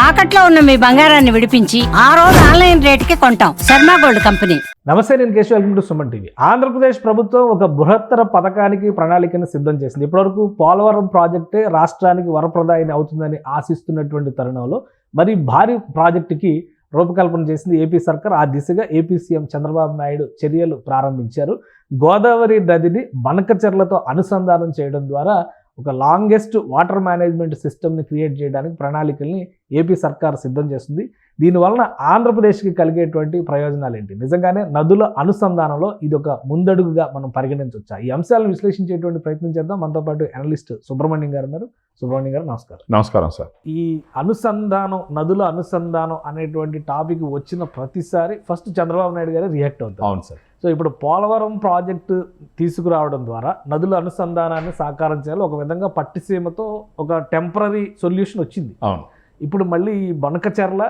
తాకట్లో ఉన్న మీ బంగారాన్ని విడిపించి ఆ రోజు ఆన్లైన్ రేటుకి కొంటాం. Sharma gold company. నమస్తే, నేను Keshav. Welcome to Suman TV. Andhra Pradesh ప్రభుత్వం ఒక బృహత్తర పథకానికి ప్రణాళికను సిద్ధం చేసింది. ఇప్పటివరకు పోలవరం ప్రాజెక్టే రాష్ట్రానికి వరప్రదాయిని అవుతుందని ఆశిస్తున్నటువంటి తరుణంలో మరి భారీ ప్రాజెక్టుకి రూపకల్పన చేసింది ఏపీ సర్కార్. ఆ దిశగా ఏపీ సీఎం చంద్రబాబు నాయుడు చర్యలు ప్రారంభించారు. గోదావరి నదిని బనకచెర్లతో అనుసంధానం చేయడం ద్వారా ఒక లాంగెస్ట్ వాటర్ మేనేజ్మెంట్ సిస్టమ్ని క్రియేట్ చేయడానికి ప్రణాళికల్ని ఏపీ సర్కార్ సిద్ధం చేస్తుంది. దీనివలన ఆంధ్రప్రదేశ్కి కలిగేటువంటి ప్రయోజనాలు ఏంటి? నిజంగానే నదుల అనుసంధానంలో ఇది ఒక ముందడుగుగా మనం పరిగణించవచ్చా? ఈ అంశాలను విశ్లేషించేటువంటి ప్రయత్నం చేద్దాం. మనతో పాటు అనలిస్ట్ సుబ్రహ్మణ్యం గారు ఉన్నారు. సుబ్రహ్మణ్యం గారు నమస్కారం. నమస్కారం సార్. ఈ అనుసంధానం, నదుల అనుసంధానం అనేటువంటి టాపిక్ వచ్చిన ప్రతిసారి ఫస్ట్ చంద్రబాబు నాయుడు గారు రియాక్ట్ అవుతారు. అవును సార్. సో ఇప్పుడు పోలవరం ప్రాజెక్టు తీసుకురావడం ద్వారా నదుల అనుసంధానాన్ని సాకారం చేయాలి. ఒక విధంగా పట్టిసీమతో ఒక టెంపరీ సొల్యూషన్ వచ్చింది. అవును. ఇప్పుడు మళ్ళీ ఈ బనకచెర్ల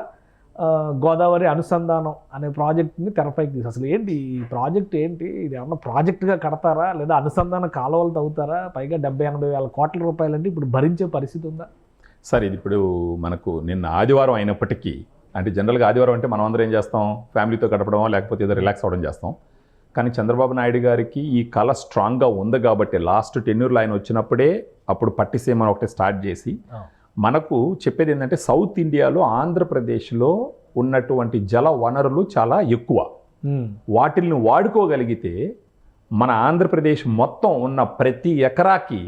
గోదావరి అనుసంధానం అనే ప్రాజెక్ట్ని తెరపైకి తీసి అసలు ఏంటి ఈ ప్రాజెక్ట్ ఏంటి? ఇది ఏమన్నా ప్రాజెక్టుగా కడతారా లేదా అనుసంధాన కాలువలు తవ్వుతారా? పైగా 70-80 వేల కోట్ల రూపాయలంటే ఇప్పుడు భరించే పరిస్థితి ఉందా? సార్, ఇది ఇప్పుడు మనకు నిన్న ఆదివారం అయినప్పటికీ, అంటే జనరల్గా ఆదివారం అంటే మనం అందరం ఏం చేస్తాం? ఫ్యామిలీతో గడపడం లేకపోతే ఏదో రిలాక్స్ అవ్వడం చేస్తాం. కానీ చంద్రబాబు నాయుడు గారికి ఈ కళ స్ట్రాంగ్గా ఉంది కాబట్టి లాస్ట్ టెన్యూర్లో ఆయన వచ్చినప్పుడే అప్పుడు పట్టిసీమ ఒకటి స్టార్ట్ చేసి మనకు చెప్పేది ఏంటంటే సౌత్ ఇండియాలో ఆంధ్రప్రదేశ్లో ఉన్నటువంటి జల వనరులు చాలా ఎక్కువ. వాటిల్ని వాడుకోగలిగితే మన ఆంధ్రప్రదేశ్ మొత్తం ఉన్న ప్రతి ఎకరాకి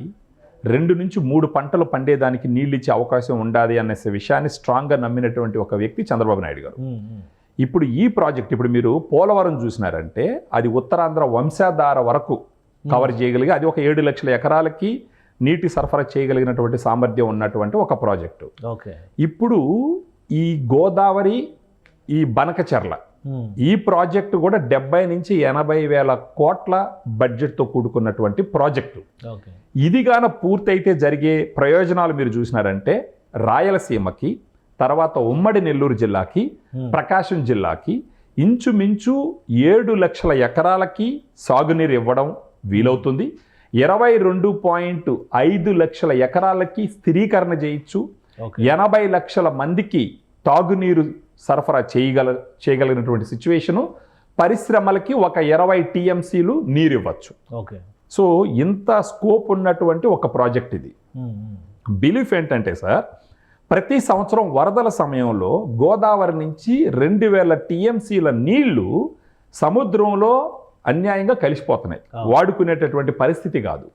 2 నుంచి 3 పంటలు పండేదానికి నీళ్ళు ఇచ్చే అవకాశం ఉండాలి అనే విషయాన్ని స్ట్రాంగ్గా నమ్మినటువంటి ఒక వ్యక్తి చంద్రబాబు నాయుడు గారు. ఇప్పుడు ఈ ప్రాజెక్ట్, ఇప్పుడు మీరు పోలవరం చూసినారంటే అది ఉత్తరాంధ్ర వంశాధార వరకు కవర్ చేయగలిగి అది ఒక 7 లక్షల ఎకరాలకి నీటి సరఫరా చేయగలిగినటువంటి సామర్థ్యం ఉన్నటువంటి ఒక ప్రాజెక్టు. ఓకే. ఇప్పుడు ఈ గోదావరి, ఈ బనకచెర్ల ఈ ప్రాజెక్టు కూడా 70 నుంచి 80 వేల కోట్ల బడ్జెట్తో కూడుకున్నటువంటి ప్రాజెక్టు. ఇది గాన పూర్తయితే జరిగే ప్రయోజనాలు మీరు చూసినారంటే రాయలసీమకి, తర్వాత ఉమ్మడి నెల్లూరు జిల్లాకి, ప్రకాశం జిల్లాకి ఇంచుమించు 7 లక్షల ఎకరాలకి సాగునీరు ఇవ్వడం వీలవుతుంది. 22.5 లక్షల ఎకరాలకి స్థిరీకరణ చేయొచ్చు. 80 లక్షల మందికి తాగునీరు సరఫరా చేయగలిగినటువంటి సిచ్యువేషను. పరిశ్రమలకి ఒక 20 టీఎంసీలు నీరు ఇవ్వచ్చు. ఓకే. సో ఇంత స్కోప్ ఉన్నటువంటి ఒక ప్రాజెక్ట్ ఇది. బిలీఫ్ ఏంటంటే సార్, ప్రతి సంవత్సరం వరదల సమయంలో గోదావరి నుంచి 2000 టీఎంసీల నీళ్లు సముద్రంలో అన్యాయంగా కలిసిపోతున్నాయి. వాడుకునేటటువంటి పరిస్థితి కాదు.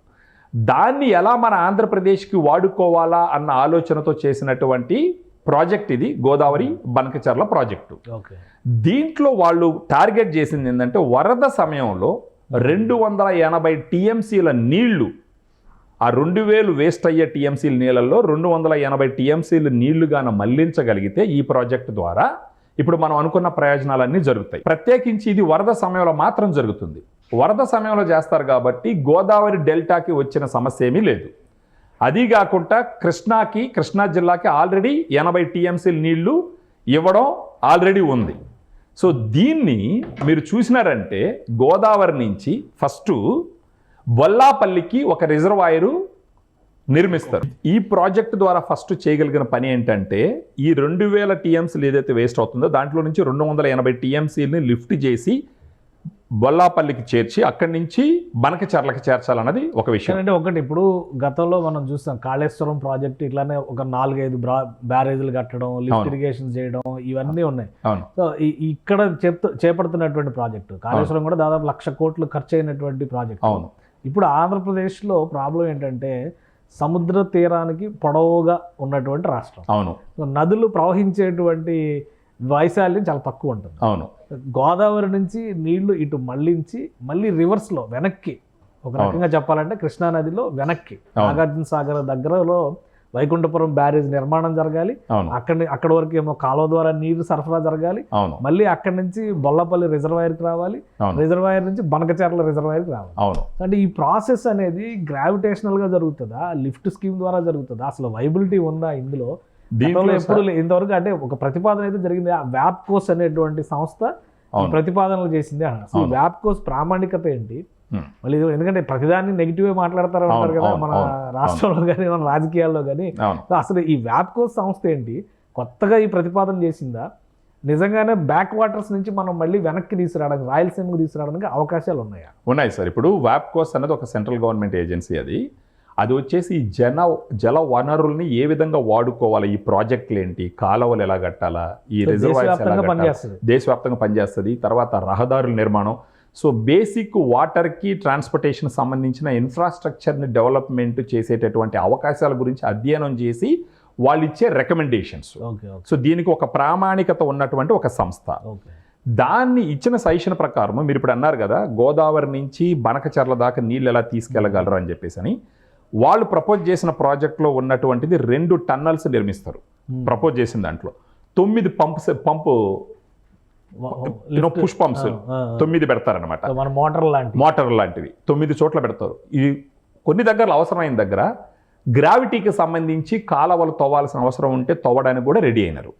దాన్ని ఎలా మన ఆంధ్రప్రదేశ్కి వాడుకోవాలా అన్న ఆలోచనతో చేసినటువంటి ప్రాజెక్ట్ ఇది గోదావరి బనకచెర్ల ప్రాజెక్టు. దీంట్లో వాళ్ళు టార్గెట్ చేసింది ఏంటంటే వరద సమయంలో 280 టీఎంసీల నీళ్లు, ఆ 2000 వేస్ట్ అయ్యే టీఎంసీల నీళ్ళల్లో 280 టీఎంసీల నీళ్లు గాన మళ్లించగలిగితే ఈ ప్రాజెక్టు ద్వారా ఇప్పుడు మనం అనుకున్న ప్రయోజనాలన్నీ జరుగుతాయి. ప్రత్యేకించి ఇది వరద సమయంలో మాత్రం జరుగుతుంది. వరద సమయంలో చేస్తారు కాబట్టి గోదావరి డెల్టాకి వచ్చిన సమస్య ఏమీ లేదు. అది కాకుండా కృష్ణా జిల్లాకి ఆల్రెడీ 80 టీఎంసీల నీళ్లు ఇవ్వడం ఆల్రెడీ ఉంది. సో దీన్ని మీరు చూసినారంటే గోదావరి నుంచి ఫస్ట్ బొల్లాపల్లికి ఒక రిజర్వాయరు నిర్మిస్తారు. ఈ ప్రాజెక్ట్ ద్వారా ఫస్ట్ చేయగలిగిన పని ఏంటంటే ఈ 2000 టీఎంసీలు ఏదైతే వేస్ట్ అవుతుందో దాంట్లో నుంచి 280 టీఎంసీలని లిఫ్ట్ చేసి బొల్లాపల్లికి చేర్చి అక్కడి నుంచి బనకచెర్లకి చేర్చాలన్నది ఒక విషయం. అంటే ఒకటి, ఇప్పుడు గతంలో మనం చూస్తాం కాళేశ్వరం ప్రాజెక్ట్ ఇట్లానే ఒక 4-5 బ్యారేజీలు కట్టడం, లిఫ్ట్ ఇరిగేషన్ చేయడం ఇవన్నీ ఉన్నాయి. సో ఇక్కడ చేపడుతున్నటువంటి ప్రాజెక్టు కాళేశ్వరం కూడా దాదాపు 1,00,000 కోట్లు ఖర్చు అయినటువంటి ప్రాజెక్ట్. అవును. ఇప్పుడు ఆంధ్రప్రదేశ్లో ప్రాబ్లం ఏంటంటే సముద్ర తీరానికి పొడవుగా ఉన్నటువంటి రాష్ట్రం. అవును. నదులు ప్రవహించేటువంటి వైశాల్యం చాలా తక్కువ ఉంటుంది. అవును. గోదావరి నుంచి నీళ్లు ఇటు మళ్ళించి మళ్ళీ రివర్స్లో వెనక్కి, ఒక రకంగా చెప్పాలంటే కృష్ణానదిలో వెనక్కి నాగార్జున సాగర్ దగ్గరలో వైకుంఠపురం బ్యారేజ్ నిర్మాణం జరగాలి. అక్కడి వరకు ఏమో కాలువ ద్వారా నీరు సరఫరా జరగాలి. మళ్ళీ అక్కడి నుంచి బొల్లపల్లి రిజర్వాయర్కి రావాలి. రిజర్వాయర్ నుంచి బనకచెర్ల రిజర్వాయర్కి రావాలి. అంటే ఈ ప్రాసెస్ అనేది గ్రావిటేషనల్ గా జరుగుతుందా, లిఫ్ట్ స్కీమ్ ద్వారా జరుగుతుందా, అసలు వైబిలిటీ ఉందా ఇందులో? ఎప్పుడు ఇంతవరకు అంటే ఒక ప్రతిపాదన అయితే జరిగింది. ఆ వ్యాప్కోస్ అనేటువంటి సంస్థ ప్రతిపాదనలు చేసింది. అసలు వ్యాప్కోస్ ప్రామాణికత ఏంటి? మళ్ళీ ఎందుకంటే ప్రతిదాన్ని నెగిటివ్ మాట్లాడతారు అంటారు కదా మన రాష్ట్రంలో కానీ మన రాజకీయాల్లో కానీ. అసలు ఈ వ్యాప్కోస్ సంస్థ ఏంటి, కొత్తగా ఈ ప్రతిపాదన చేసిందా, నిజంగానే బ్యాక్ వాటర్స్ నుంచి మనం మళ్ళీ వెనక్కి తీసుకురావడానికి, రాయలసీమకు తీసుకురావడానికి అవకాశాలు ఉన్నాయా? ఉన్నాయి సార్. ఇప్పుడు వ్యాప్కోస్ అనేది ఒక సెంట్రల్ గవర్నమెంట్ ఏజెన్సీ. అది వచ్చేసి ఈ జల వనరుల్ని ఏ విధంగా వాడుకోవాలి, ఈ ప్రాజెక్టులు ఏంటి, కాలువలు ఎలా కట్టాలా, ఈ రిజర్వాయర్స్ ఎలా కట్టాలా, దేశవ్యాప్తంగా పనిచేస్తుంది. తర్వాత రహదారుల నిర్మాణం. సో బేసిక్ వాటర్కి ట్రాన్స్పోర్టేషన్ సంబంధించిన ఇన్ఫ్రాస్ట్రక్చర్ని డెవలప్మెంట్ చేసేటటువంటి అవకాశాల గురించి అధ్యయనం చేసి వాళ్ళు ఇచ్చే రికమెండేషన్స్. సో దీనికి ఒక ప్రామాణికత ఉన్నటువంటి ఒక సంస్థ. దాన్ని ఇచ్చిన సజెషన్ ప్రకారం మీరు ఇప్పుడు అన్నారు కదా, గోదావరి నుంచి బనకచెర్ల దాకా నీళ్ళు ఎలా తీసుకెళ్లగలరు అని చెప్పేసి అని, వాళ్ళు ప్రపోజ్ చేసిన ప్రాజెక్ట్లో ఉన్నటువంటిది 2 టన్నల్స్ నిర్మిస్తారు. ప్రపోజ్ చేసిన దాంట్లో 9 పుష్ పంప్స్ 9 పెడతారనమాట. మోటార్ లాంటివి 9 చోట్ల పెడతారు. ఇది కొన్ని దగ్గర అవసరమైన దగ్గర గ్రావిటీకి సంబంధించి కాలవలు తవ్వాల్సిన అవసరం ఉంటే తవ్వడానికి కూడా రెడీ అయినారు.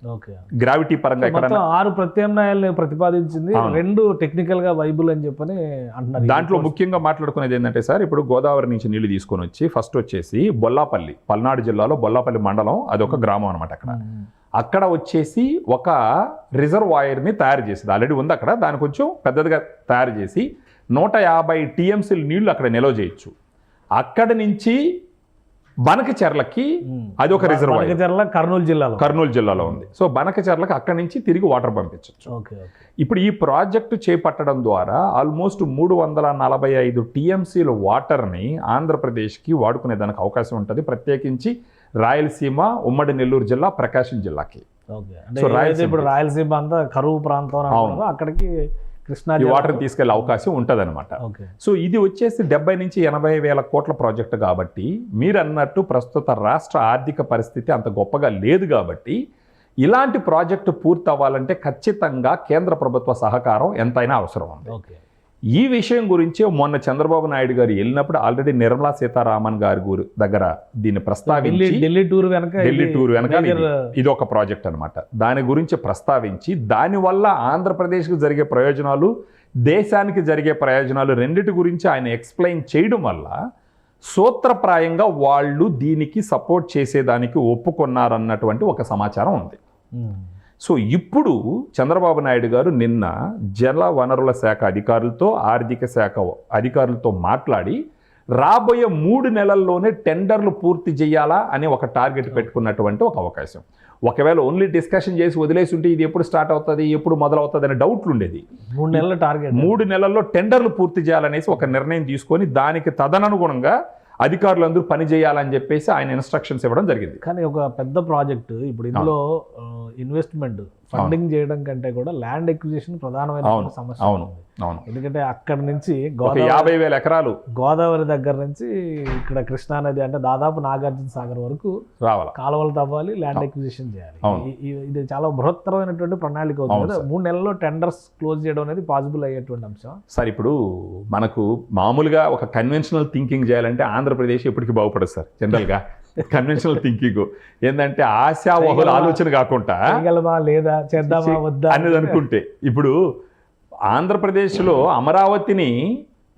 గ్రావిటీ పరంగా 6 ప్రత్యామ్నాయాలను ప్రతిపాదించింది, 2 టెక్నికల్ గా వైబుల్ అని చెప్పని అంటున్నారు. దాంట్లో ముఖ్యంగా మాట్లాడుకునేది ఏంటంటే సార్, ఇప్పుడు గోదావరి నుంచి నీళ్లు తీసుకొని వచ్చి ఫస్ట్ వచ్చేసి బొల్లాపల్లి, పల్నాడు జిల్లాలో బొల్లాపల్లి మండలం, అదొక గ్రామం అనమాట. అక్కడ వచ్చేసి ఒక రిజర్వాయర్ని తయారు చేసింది, ఆల్రెడీ ఉంది అక్కడ. దాన్ని కొంచెం పెద్దదిగా తయారు చేసి 150 టీఎంసీల నీళ్లు అక్కడ నిల్వ చేయొచ్చు. అక్కడి నుంచి బనకచెర్లకి అది ఒక రిజర్వాయర్, కర్నూలు జిల్లాలో ఉంది. సో బనకచెర్లకి అక్కడి నుంచి తిరిగి వాటర్ పంపించవచ్చు. ఇప్పుడు ఈ ప్రాజెక్టు చేపట్టడం ద్వారా ఆల్మోస్ట్ 345 టీఎంసీల వాటర్ని ఆంధ్రప్రదేశ్కి వాడుకునే దానికి అవకాశం ఉంటుంది. ప్రత్యేకించి రాయలసీమ, ఉమ్మడి నెల్లూరు జిల్లా, ప్రకాశం జిల్లాకి. ఇప్పుడు రాయలసీమ అంతా కరువు ప్రాంతం, అక్కడికి కృష్ణా వాటర్ తీసుకెళ్లే అవకాశం ఉంటుంది అనమాట. సో ఇది వచ్చేసి 70 నుంచి 80 వేల కోట్ల ప్రాజెక్టు కాబట్టి, మీరు అన్నట్టు ప్రస్తుత రాష్ట్ర ఆర్థిక పరిస్థితి అంత గొప్పగా లేదు కాబట్టి, ఇలాంటి ప్రాజెక్టు పూర్తి అవ్వాలంటే ఖచ్చితంగా కేంద్ర ప్రభుత్వ సహకారం ఎంతైనా అవసరం ఉంది. ఈ విషయం గురించి మొన్న చంద్రబాబు నాయుడు గారు వెళ్ళినప్పుడు ఆల్రెడీ నిర్మలా సీతారామన్ గారి దగ్గర దీన్ని ప్రస్తావించి, ఢిల్లీ టూర్ వెనక ఇది ఒక ప్రాజెక్ట్ అనమాట, దాని గురించి ప్రస్తావించి, దానివల్ల ఆంధ్రప్రదేశ్కి జరిగే ప్రయోజనాలు, దేశానికి జరిగే ప్రయోజనాలు రెండిటి గురించి ఆయన ఎక్స్ప్లెయిన్ చేయడం వల్ల సూత్రప్రాయంగా వాళ్ళు దీనికి సపోర్ట్ చేసేదానికి ఒప్పుకున్నారన్నటువంటి ఒక సమాచారం ఉంది. సో ఇప్పుడు చంద్రబాబు నాయుడు గారు నిన్న జల వనరుల శాఖ అధికారులతో, ఆర్థిక శాఖ అధికారులతో మాట్లాడి, రాబోయే 3 నెలల్లోనే టెండర్లు పూర్తి చేయాలా అని ఒక టార్గెట్ పెట్టుకున్నటువంటి ఒక అవకాశం. ఒకవేళ ఓన్లీ డిస్కషన్ చేసి వదిలేసి ఉంటే ఇది ఎప్పుడు స్టార్ట్ అవుతుంది, ఎప్పుడు మొదలవుతుంది అనే డౌట్లు ఉండేది. 3 నెలల టార్గెట్, 3 నెలల్లో టెండర్లు పూర్తి చేయాలనేసి ఒక నిర్ణయం తీసుకొని దానికి తదనుగుణంగా అధికారులందరూ పని చేయాలని చెప్పేసి ఆయన ఇన్స్ట్రక్షన్స్ ఇవ్వడం జరిగింది. కానీ ఒక పెద్ద ప్రాజెక్టు, ఇప్పుడు ఇందులో ఇన్వెస్ట్మెంట్ ఫండింగ్ చేయడం కంటే కూడా ల్యాండ్ ఎక్విజిషన్ ప్రధానమైన సమస్య. ఎందుకంటే అక్కడ నుంచి 50,000 ఎకరాలు గోదావరి దగ్గర నుంచి ఇక్కడ కృష్ణా నది అంటే దాదాపు నాగార్జున సాగర్ వరకు రావాలి, కాలువలు తవ్వాలి, ల్యాండ్ ఎక్విజిషన్ చేయాలి. ఇది చాలా బృహత్తరమైనటువంటి ప్రణాళిక అవుతుంది. 3 నెలల్లో టెండర్స్ క్లోజ్ చేయడం అనేది పాసిబుల్ అయ్యేటువంటి అంశం. సార్ ఇప్పుడు మనకు మామూలుగా ఒక కన్వెన్షనల్ థింకింగ్ చేయాలంటే ఆంధ్రప్రదేశ్ ఎప్పటికీ బాగుపడదు సార్. జనరల్గా కన్వెన్షనల్ థింకింగ్ ఏంటంటే ఆశావహుల ఆలోచన కాకుండా లేదా చేద్దామా వద్దా అనేది అనుకుంటే, ఇప్పుడు ఆంధ్రప్రదేశ్లో అమరావతిని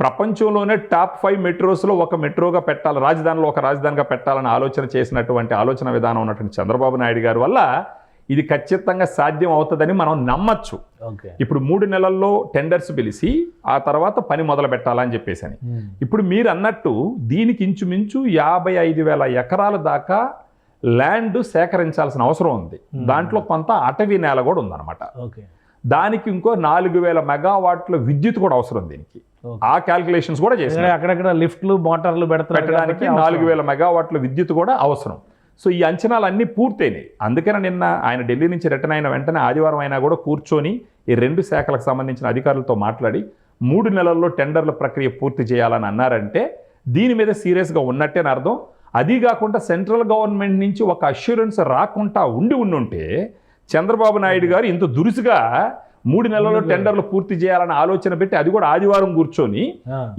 ప్రపంచంలోనే టాప్ 5 మెట్రోస్లో ఒక మెట్రోగా పెట్టాలి, రాజధానిలో ఒక రాజధానిగా పెట్టాలని ఆలోచన చేసినటువంటి ఆలోచన విధానం ఉన్నటువంటి చంద్రబాబు నాయుడు గారి వల్ల ఇది ఖచ్చితంగా సాధ్యం అవుతుందని మనం నమ్మచ్చు. ఇప్పుడు 3 నెలల్లో టెండర్స్ పిలిచి ఆ తర్వాత పని మొదలు పెట్టాలని చెప్పేసి అని. ఇప్పుడు మీరు అన్నట్టు దీనికి ఇంచుమించు 55,000 ఎకరాల దాకా ల్యాండ్ సేకరించాల్సిన అవసరం ఉంది. దాంట్లో కొంత అటవీ నేల కూడా ఉందన్నమాట. దానికి ఇంకో 4,000 మెగావాట్ల విద్యుత్ కూడా అవసరం. దీనికి ఆ క్యాల్కులేషన్స్ కూడా చేసి అక్కడక్కడ లిఫ్ట్లు, మోటార్లు పెట్టడానికి 4,000 మెగావాట్ల విద్యుత్ కూడా అవసరం. సో ఈ అంచనాలన్నీ పూర్తయినాయి. అందుకనే నిన్న ఆయన ఢిల్లీ నుంచి రిటర్న్ అయిన వెంటనే ఆదివారం అయినా కూడా కూర్చొని ఈ 2 శాఖలకు సంబంధించిన అధికారులతో మాట్లాడి 3 నెలల్లో టెండర్ల ప్రక్రియ పూర్తి చేయాలని అన్నారంటే దీని మీద సీరియస్గా ఉన్నట్టే అర్థం. అది కాకుండా సెంట్రల్ గవర్నమెంట్ నుంచి ఒక అష్యూరెన్స్ రాకుండా ఉంటే చంద్రబాబు నాయుడు గారు ఇంత దురుసుగా 3 నెలల్లో టెండర్లు పూర్తి చేయాలని ఆలోచన పెట్టి అది కూడా ఆదివారం కూర్చొని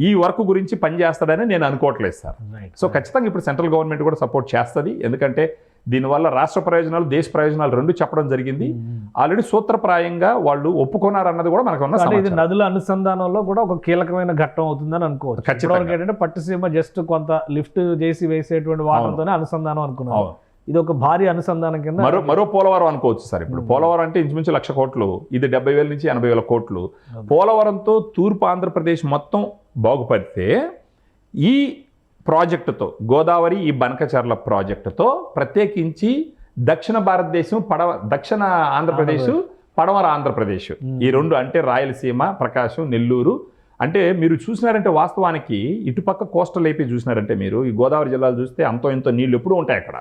ఈ వర్క్ గురించి పనిచేస్తాడని నేను అనుకోవట్లేదు సార్. సో ఖచ్చితంగా ఇప్పుడు సెంట్రల్ గవర్నమెంట్ కూడా సపోర్ట్ చేస్తుంది. ఎందుకంటే దీనివల్ల రాష్ట్ర ప్రయోజనాలు, దేశ ప్రయోజనాలు 2 చెప్పడం జరిగింది. ఆల్రెడీ సూత్రప్రాయంగా వాళ్ళు ఒప్పుకున్నారన్నది కూడా మనకు ఉన్న. ఇది నదుల అనుసంధానంలో కూడా ఒక కీలకమైన ఘట్టం అవుతుందని అనుకోవచ్చు. ఖచ్చితంగా ఏంటంటే పట్టుసీమ జస్ట్ కొంత లిఫ్ట్ చేసి వేసేటువంటి వాటర్తోనే అనుసంధానం అనుకున్నాం. ఇది ఒక భారీ అనుసంధానం కింద మరో పోలవరం అనుకోవచ్చు సార్. ఇప్పుడు పోలవరం అంటే ఇంచుమించు 1,00,000 కోట్లు, ఇది 70,000 నుంచి 80,000 కోట్లు. పోలవరంతో తూర్పు ఆంధ్రప్రదేశ్ మొత్తం బాగుపడితే ఈ ప్రాజెక్టుతో గోదావరి ఈ బనకచర్ల ప్రాజెక్టుతో ప్రత్యేకించి దక్షిణ భారతదేశం దక్షిణ ఆంధ్రప్రదేశ్ పడమర ఆంధ్రప్రదేశ్ ఈ రెండు అంటే రాయలసీమ, ప్రకాశం, నెల్లూరు అంటే మీరు చూసినారంటే వాస్తవానికి ఇటుపక్క కోస్టల్ ఏపీ చూసినారంటే మీరు ఈ గోదావరి జిల్లాలు చూస్తే అంతో ఇంతో నీళ్లు ఎప్పుడూ ఉంటాయి అక్కడ.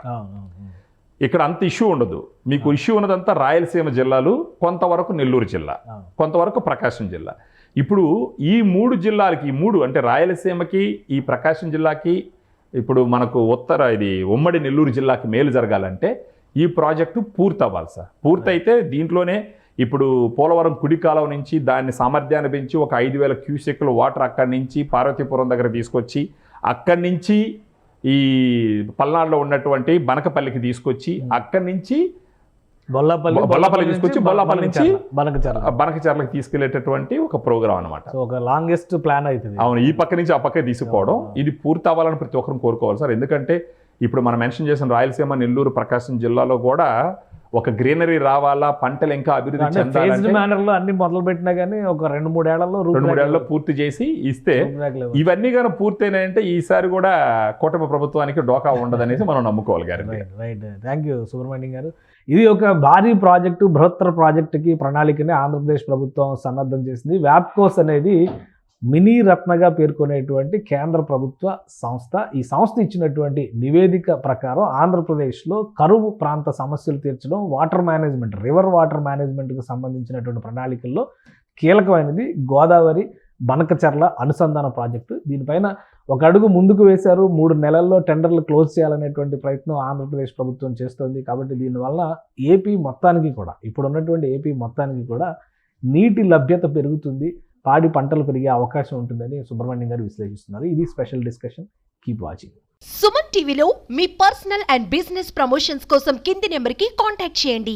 ఇక్కడ అంత ఇష్యూ ఉండదు. మీకు ఇష్యూ ఉన్నదంతా రాయలసీమ జిల్లాలు, కొంతవరకు నెల్లూరు జిల్లా, కొంతవరకు ప్రకాశం జిల్లా. ఇప్పుడు ఈ 3 జిల్లాలకి, ఈ 3 అంటే రాయలసీమకి, ఈ ప్రకాశం జిల్లాకి, ఇప్పుడు మనకు ఇది ఉమ్మడి నెల్లూరు జిల్లాకి మేలు జరగాలంటే ఈ ప్రాజెక్టు పూర్తి అవ్వాలి సార్. పూర్తయితే దీంట్లోనే ఇప్పుడు పోలవరం కుడి కాలువ నుంచి దాన్ని సామర్థ్యాన్ని పెంచి ఒక 5,000 క్యూసెక్ల వాటర్ అక్కడి నుంచి పార్వతీపురం దగ్గర తీసుకొచ్చి అక్కడి నుంచి ఈ పల్నాడులో ఉన్నటువంటి బనకపల్లికి తీసుకొచ్చి అక్కడి నుంచి బొల్లపల్లి తీసుకొచ్చి బొల్లపల్లి నుంచి బనకచర్లకు తీసుకెళ్లేటటువంటి ఒక ప్రోగ్రామ్ అనమాట. ఒక లాంగెస్ట్ ప్లాన్ అవుతుంది. అవును, ఈ పక్క నుంచి ఆ పక్క తీసుకుపోవడం ఇది పూర్తి అవ్వాలని ప్రతి ఒక్కరు కోరుకోవాలి సార్. ఎందుకంటే ఇప్పుడు మనం మెన్షన్ చేసిన రాయలసీమ, నెల్లూరు, ప్రకాశం జిల్లాలో కూడా ఒక గ్రీనరీ రావాలా, పంటలు ఇంకా అభివృద్ధి చెందాలంటే అన్ని మొదలు పెట్టినా కానీ ఒక 2-3 ఏళ్లలో పూర్తి చేసి ఇస్తే ఇవన్నీ కానీ పూర్తయినాయంటే ఈసారి కూడా కూటమి ప్రభుత్వానికి డోకా ఉండదనేసి మనం నమ్ముకోవాలి గారు. రైట్, థ్యాంక్ యూ సుబ్రహ్మణ్యం గారు. ఇది ఒక భారీ ప్రాజెక్టు, బృహత్తర ప్రాజెక్టుకి ప్రణాళికని ఆంధ్రప్రదేశ్ ప్రభుత్వం సన్నద్ధం చేసింది. వ్యాప్కోస్ అనేది మినీ రత్నగా పేర్కొనేటువంటి కేంద్ర ప్రభుత్వ సంస్థ. ఈ సంస్థ ఇచ్చినటువంటి నివేదిక ప్రకారం ఆంధ్రప్రదేశ్లో కరువు ప్రాంత సమస్యలు తీర్చడం, వాటర్ మేనేజ్మెంట్, రివర్ వాటర్ మేనేజ్మెంట్కి సంబంధించినటువంటి ప్రణాళికల్లో కీలకమైనది గోదావరి బనకచర్ల అనుసంధాన ప్రాజెక్టు. దీనిపైన ఒక అడుగు ముందుకు వేశారు. 3 నెలల్లో టెండర్లు క్లోజ్ చేయాలనేటువంటి ప్రయత్నం ఆంధ్రప్రదేశ్ ప్రభుత్వం చేస్తోంది. కాబట్టి దీనివల్ల ఏపీ మొత్తానికి కూడా, ఇప్పుడున్నటువంటి ఏపీ మొత్తానికి కూడా నీటి లభ్యత పెరుగుతుంది, పాడి పంటలు పెరిగే అవకాశం ఉంటుందని సుబ్రహ్మణ్యం గారు విశ్లేషిస్తున్నారు. ఇది special discussion. Keep watching. Suman టీవీలో మీ పర్సనల్ అండ్ బిజినెస్ ప్రమోషన్స్ కోసం కింది నెంబర్కి కాంటాక్ట్ చేయండి.